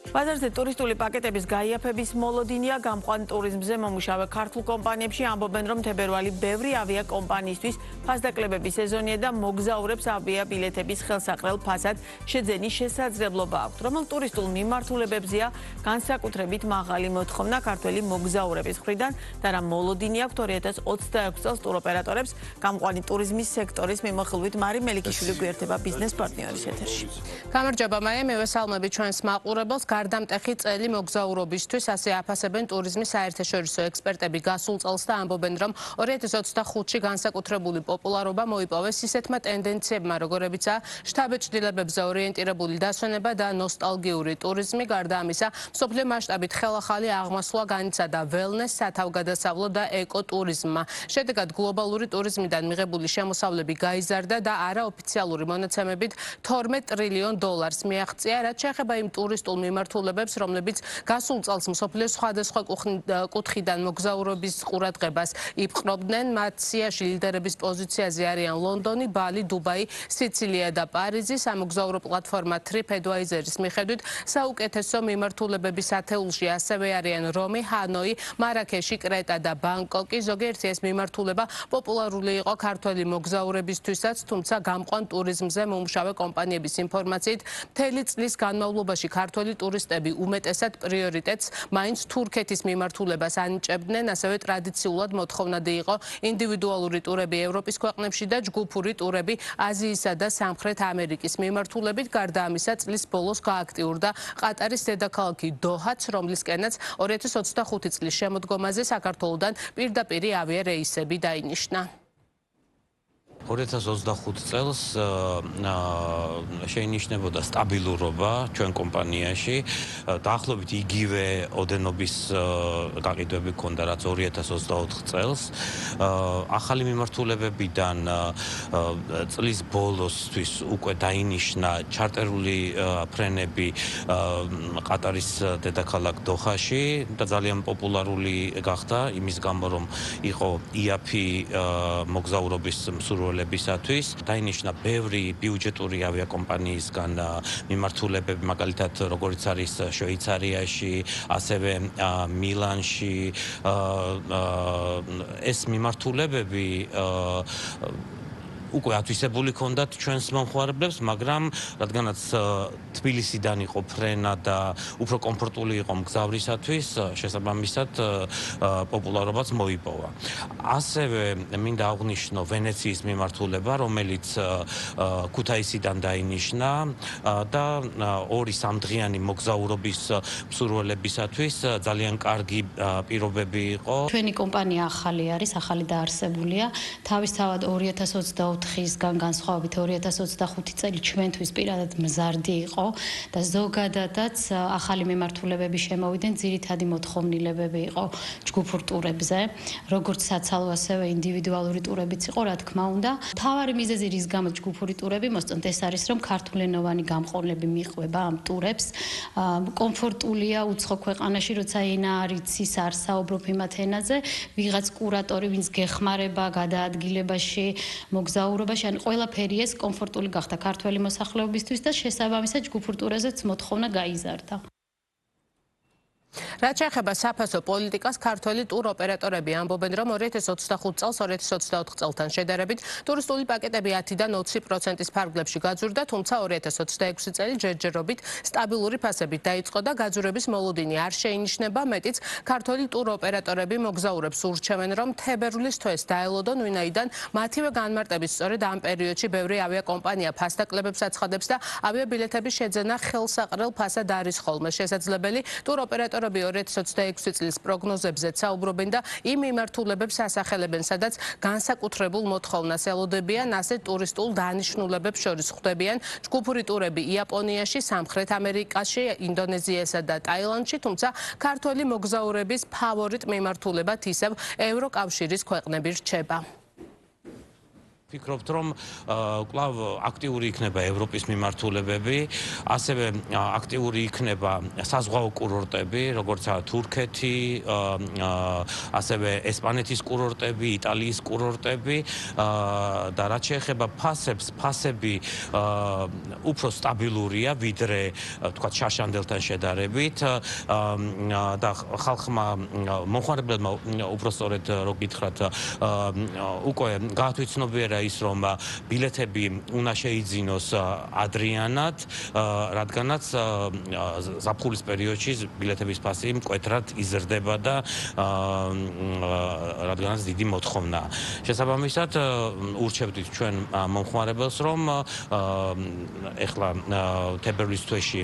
ბაზარზე ტურისტული პაკეტების გაიაფების მოლოდინია გამყვან ტურიზმზე მომუშავე ქართულ კომპანიებში ამბობენ, რომ თებერვალი ბევრი ავიაკომპანიისთვის ფასდაკლებების სეზონია და მოგზაურებს ავიაბილეთების ხელსაყრელ ფასად შეძენის შესაძლებლობა აქვთ. რომელ ტურისტულ მიმართულებებზეა განსაკუთრებით მაღალი მოთხოვნა ქართველი მოგზაურების მხრიდან და რა მოლოდინი აქვთ 2026 წელს ტუროპერატორებს. გამყვანი ტურიზმის სექტორის მიმოხილვით მარი მელიქიშვილი გვერდება ბიზნეს პარტნიორის ეთერში. გამარჯობა მაია, მივესალმები ჩვენს მაყურებელს. გარდამტეხი წელი მოგზაურობისთვის ასე აფასებენ ტურიზმის საერთაშორისო ექსპერტები გასულ წელს და ამბობენ, რომ 2025-ში განსაკუთრებული პოპულარობა მოიპოვეს ისეთმა ტენდენციებმა, როგორებიცაა შთაბეჭდილებებზე ორიენტირებული დასვენება და ნოსტალგიური ტურიზმი. გარდა ამისა, მსოფლიო მასშტაბით ხელახალი აღმასვლა განიცადა ველნეს, სათავგადასავლო და ეკოტურიზმმა. შედეგად გლობალური ტურიზმიდან მიღებული შემოსავლები გაიზარდა და არაოფიციალური მონაცემებით $12 ტრილიონ მიაღწია, რაც შეეხება იმ ტურისტულ მიმართულებებს, რომლებიც გასულ წელს მსოფლიოს სხვადასხვა კუთხიდან მოგზაურობის ყურადღებას იპყრობდნენ. მათ სიაში ლიდერების პოზიციაზე არიან ლონდონი, ბალი, დუბაი, სიცილია და პარიზი. სამოგზაურო პლატფორმა TripAdvisor-ის მიხედვით საუკეთესო მიმართულებების ათეულში ასევე არიან რომი, ჰანოი, მარაქეში, კრეტა და ბანგკოკი. ზოგიერთი ეს მიმართულება პოპულარული იყო ქართველი მოგზაურებისთვისაც, თუმცა გამყვან ტურიზმზე მომუშავე კომპანიების ინფორმაციით მთელი წლის განმავლობაში ქართველი ტურისტები უმეტესად პრიორიტეტს მაინც თურქეთის მიმართულებას ანიჭებდნენ, ასევე ტრადიციულად მოთხოვნადი იყო ინდივიდუალური ტურები ევროპის ქვეყნებში და ჯგუფური ტურები აზიისა და სამხრეთ ამერიკის მიმართულებით. გარდა ამისა, წლის ბოლოს გააქტიურდა ყატარის დედაქალაქი დოჰაც, რომლისკენაც 2025 წლის შემოდგომაზე საქართველოდან პირდაპირი ავიარეისები დაინიშნა. 2025 წელს შეინიშნებოდა სტაბილურობა ჩვენ კომპანიაში. დაახლოებით იგივე ოდენობის გაყიდვები ჰქონდა, რაც 2024 წელს. ახალი მიმართულებებიდან წლის ბოლოსთვის უკვე დაინიშნა ჩარტერული ფრენები ყატარის დედაქალაქ დოჰაში და ძალიან პოპულარული გახდა იმის გამო, რომ იყო იაფი მოგზაურობის მსურველებისათვის. დაინიშნა ბევრი ბიუჯეტური ავიაკომპანიისგან მიმართულებები, მაგალითად როგორიც არის შვეიცარიაში, ასევე მილანში. ეს მიმართულებები უკვე ათვისებული ჰქონდათ ჩვენს მომხმარებლებს, მაგრამ რადგანაც თბილისიდან იყო ფრენა და უფრო კომფორტული იყო მგზავრისათვის, შესაბამისად პოპულარობაც მოიპოვა. ასევე მინდა აღვნიშნო ვენეციის მიმართულება, რომელიც ქუთაისიდან დაინიშნა და 2-3 დღიანი მოგზაურობის მსურველებისათვის ძალიან კარგი პირობები იყო. ჩვენი კომპანია ახალი არის, ახალი დაარსებულია. თავისთავად 2024-ისგან განსხვავებით 2025 წელი ჩვენთვის პირადად მზარდი იყო და ზოგადადაც ახალი მიმართულებები შემოვიდნენ, ძირითადი მოთხოვნილებები იყო ჯგუფურ ტურებზე, როგორც საცალო ასევე ინდივიდუალური ტურებიც იყო, რა თქმა უნდა. მთავარი მიზეზი რის გამოც ჯგუფური ტურები მოსწონთ, ეს არის, რომ ქართულენოვანი გამყოლები მიყვება ამ ტურებს. კომფორტულია უცხო ქვეყანაში, როცა ენა არ იცის, არ საუბრობ იმათ ენაზე, ვიღაც კურატორი, ვინც გეხმარება გადაადგილებაში, მოგზაურობაში, ან ყველაფერი ეს კომფორტული გახდა ქართველი მოსახლეობისთვის და შესაბამისად ჯგუფურ ტურეზეც მოთხოვნა გაიზარდა. რაც შეეხება საფასო პოლიტიკას, ქართველი ტუროპერატორები ამბობენ, რომ 2025 წელს 2024 წელთან შედარებით ტურისტული პაკეტები 10-დან 20%-ის ფარგლებში გაძვირდა, თუმცა 2026 წელი ჯერჯერობით სტაბილური ფასებით დაიწყო და გაძვირების მოლოდინი არ შეინიშნება. მეტიც ქართველი ტუროპერატორები მოგზაურებს ურჩევენ, რომ თებერვლის თვეს დაელოდონ, ვინაიდან მათივე განმარტებით სწორედ ამ პერიოდში ბევრი ავიაკომპანია ფასდაკლებებს აცხადებს და ავიაბილეთების შეძენა ხელსაყრელ ფასად არის ხოლმე შესაძლებელი. ტუროპერატორები 2026 წლის პროგნოზებზე საუბრობენ და იმ მიმართულებებს ასახელებენ, სადაც განსაკუთრებულ მოთხოვნას ელოდებიან, ასეთ ტურისტულ დანიშნულებებს შორის ხვდებიან ჯგუფური ტურები იაპონიაში, სამხრეთ ამერიკაში, ინდონეზიასა და ტაილანდში, თუმცა ქართველი მოგზაურების ფავორიტ მიმართულებად ისევ ევროკავშირის ქვეყნები რჩება. ვფიქრობთ, რომ კვლავ აქტიური იქნება ევროპის მიმართულებები, ასევე აქტიური იქნება საზღვაო კურორტები, როგორიცაა თურქეთი, ასევე ესპანეთის კურორტები, იტალიის კურორტები და რაც შეეხება ფასებს, ფასები უფრო სტაბილურია, ვიდრე თქვათ შაშანდელთან შედარებით და ხალხმა მომხმარებლებმა უბრალოდ რო გითხრათ უკვე გაათვითცნობიერა ის რომ ბილეთები უნდა შეიძინოს ადრიანად, რადგანაც ზაფხულის პერიოდში ბილეთების ფასი მკვეთრად იზრდება და რადგანაც დიდი მოთხოვნა. შესაბამისად, ურჩევდით ჩვენ მომხმარებელს, რომ ეხლა თებერვლის თვეში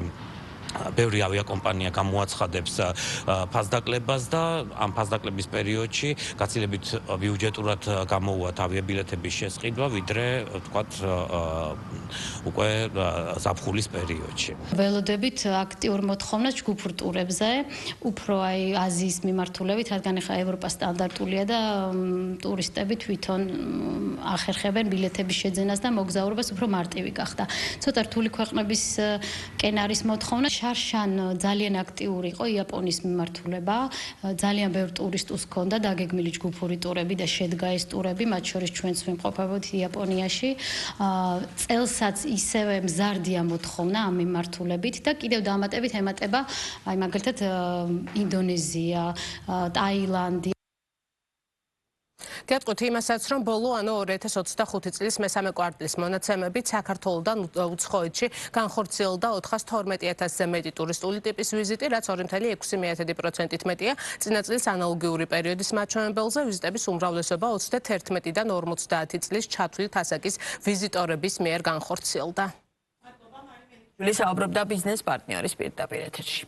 ბევრი ავიაკომპანია გამოაცხადებს ფასდაკლებას და ამ ფასდაკლების პერიოდში გაცილებით ბიუჯეტურად გამოუვათ ავიაბილეთების შესყიდვა, ვიდრე თქვათ უკვე ზაფხულის პერიოდში. ველოდებით აქტიურ მოთხოვნას ჯგუფურ ტურებზე, უფრო აზიის მიმართულებით, რადგან ახლა ევროპა სტანდარტულია და ტურისტები თვითონ ახერხებენ ბილეთების შეძენას და მოგზაურობას უფრო მარტივი გახდა. ცოტა რთული ქვეყნების კენარის მოთხოვნა შარშან ძალიან აქტიური იყო იაპონიის მიმართულება, ძალიან ბევრ ტურისტს ჰქონდა დაგეგმილი ჯგუფური ტურები და შედგა ეს ტურები, მათ შორის ჩვენც ვიმყოფებოდით იაპონიაში. წელსაც ისევე მზარდია მოთხოვნა ამ მიმართულებით და კიდევ დამატებით ემატება, აი მაგალითად ინდონეზია, ტაილანდი. გეტყვით იმასაც, რომ ბოლო ანუ 2025 წლის მესამე კვარტლის მონაცემებით საქართველოდან უცხოეთში განხორციელდა 412,000-ზე მეტი ტურისტული ტიპის ვიზიტი, რაც 2.6%-ით მეტია წინა წლის ანალოგიური პერიოდის მაჩვენებელზე. ვიზიტების უმრავლესობა 31-დან 50 წლის ჩათვლით ასაკის ვიზიტორების მიერ განხორციელდა. ვისაუბრებდა ბიზნეს პარტნიორის პირდაპირ ეთერში.